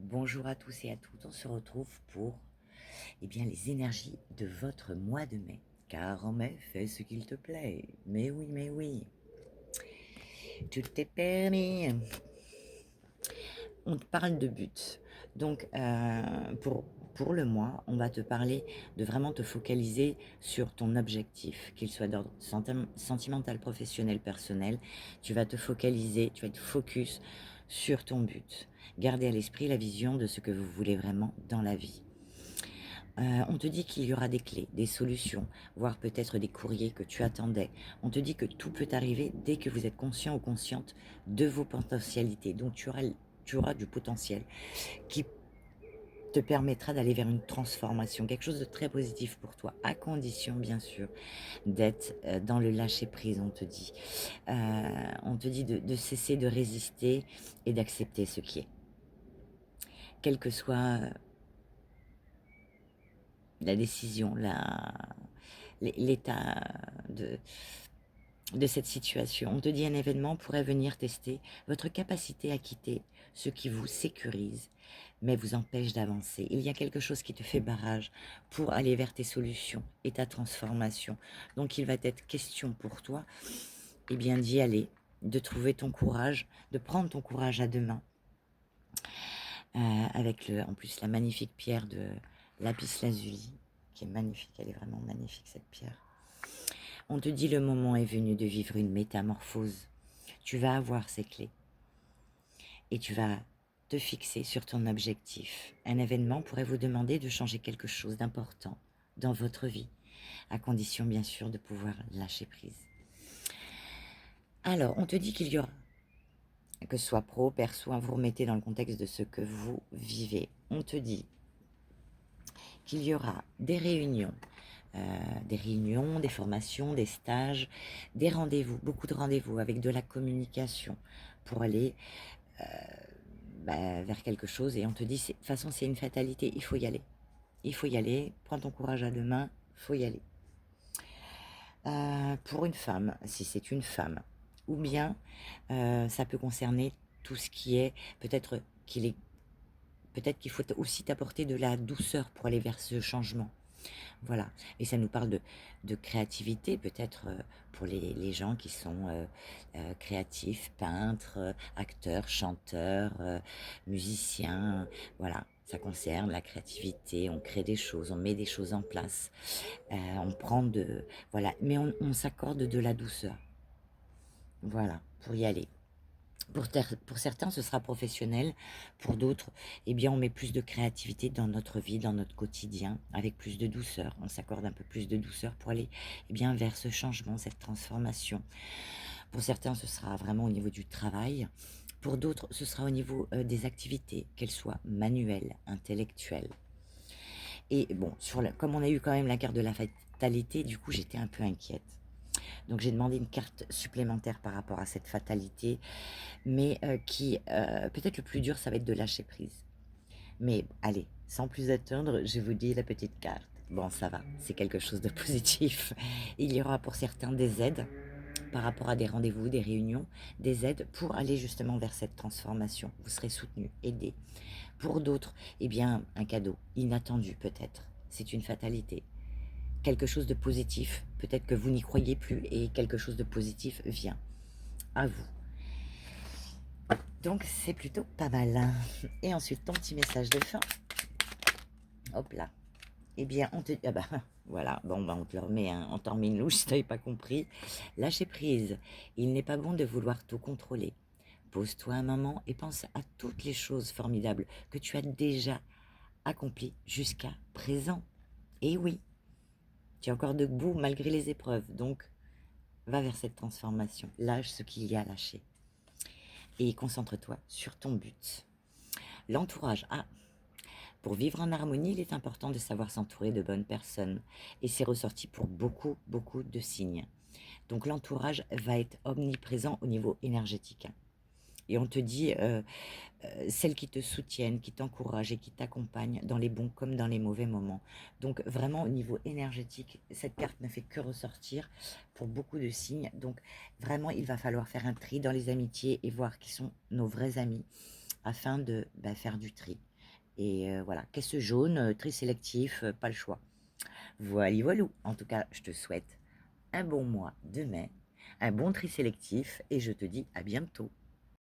Bonjour à tous et à toutes, on se retrouve pour les énergies de votre mois de mai. Car en mai, fais ce qu'il te plaît. Mais oui, tout est permis. On te parle de but. Donc, pour le mois, on va te parler de vraiment te focaliser sur ton objectif, qu'il soit d'ordre sentimental, professionnel, personnel. Tu vas te focaliser, tu vas être focus sur ton but. Gardez à l'esprit la vision de ce que vous voulez vraiment dans la vie. On te dit qu'il y aura des clés, des solutions, voire peut-être des courriers que tu attendais. On te dit que tout peut arriver dès que vous êtes conscient ou consciente de vos potentialités. Donc tu auras du potentiel qui te permettra d'aller vers une transformation, quelque chose de très positif pour toi, à condition bien sûr d'être dans le lâcher prise, on te dit. On te dit de cesser de résister et d'accepter ce qui est. Quelle que soit la décision, l'état de cette situation. On te dit un événement pourrait venir tester votre capacité à quitter ce qui vous sécurise, mais vous empêche d'avancer. Il y a quelque chose qui te fait barrage pour aller vers tes solutions et ta transformation. Donc il va être question pour toi d'y aller, de trouver ton courage, de prendre ton courage à deux mains, avec en plus la magnifique pierre de lapis lazuli, qui est magnifique, elle est vraiment magnifique cette pierre. On te dit le moment est venu de vivre une métamorphose. Tu vas avoir ces clés et tu vas te fixer sur ton objectif. Un événement pourrait vous demander de changer quelque chose d'important dans votre vie, à condition bien sûr de pouvoir lâcher prise. Alors, on te dit qu'il y aura, que ce soit pro, perso, vous remettez dans le contexte de ce que vous vivez. On te dit qu'il y aura des réunions, des formations, des stages, des rendez-vous, beaucoup de rendez-vous avec de la communication pour aller vers quelque chose. Et on te dit, de toute façon, c'est une fatalité, il faut y aller. Il faut y aller, prends ton courage à deux mains, il faut y aller. Pour une femme, si c'est une femme, ou bien ça peut concerner tout ce qui est, peut-être qu'il faut aussi t'apporter de la douceur pour aller vers ce changement. Voilà, et ça nous parle de créativité, peut-être pour les gens qui sont créatifs, peintres, acteurs, chanteurs, musiciens. Voilà, ça concerne la créativité, on crée des choses, on met des choses en place, on prend voilà, mais on s'accorde de la douceur. Voilà, pour y aller. Pour certains, ce sera professionnel. Pour d'autres, on met plus de créativité dans notre vie, dans notre quotidien, avec plus de douceur. On s'accorde un peu plus de douceur pour aller vers ce changement, cette transformation. Pour certains, ce sera vraiment au niveau du travail. Pour d'autres, ce sera au niveau des activités, qu'elles soient manuelles, intellectuelles. Et bon, comme on a eu quand même la carte de la fatalité, du coup, j'étais un peu inquiète. Donc j'ai demandé une carte supplémentaire par rapport à cette fatalité, mais peut-être le plus dur, ça va être de lâcher prise. Mais allez, sans plus attendre, je vous dis la petite carte. Bon, ça va, c'est quelque chose de positif. Il y aura pour certains des aides par rapport à des rendez-vous, des réunions, des aides pour aller justement vers cette transformation. Vous serez soutenu, aidé. Pour d'autres, un cadeau inattendu peut-être. C'est une fatalité. Quelque chose de positif, peut-être que vous n'y croyez plus et quelque chose de positif vient à vous. Donc c'est plutôt pas mal. Et ensuite, ton petit message de fin. Hop là. On te dit, ah bah voilà, bon bah on te le remet, hein, on t'en remet une louche si t'avais pas compris. Lâcher prise. Il n'est pas bon de vouloir tout contrôler. Pose-toi un moment et pense à toutes les choses formidables que tu as déjà accomplies jusqu'à présent. Et oui, tu es encore debout malgré les épreuves, donc va vers cette transformation. Lâche ce qu'il y a à lâcher. Et concentre-toi sur ton but. L'entourage. Pour vivre en harmonie, il est important de savoir s'entourer de bonnes personnes. Et c'est ressorti pour beaucoup, beaucoup de signes. Donc l'entourage va être omniprésent au niveau énergétique. Et on te dit, celles qui te soutiennent, qui t'encouragent et qui t'accompagnent dans les bons comme dans les mauvais moments. Donc vraiment au niveau énergétique, cette carte ne fait que ressortir pour beaucoup de signes. Donc vraiment, il va falloir faire un tri dans les amitiés et voir qui sont nos vrais amis afin de faire du tri. Et voilà, caisse jaune, tri sélectif, pas le choix. Voilà, voilou. En tout cas, je te souhaite un bon mois de mai, un bon tri sélectif et je te dis à bientôt.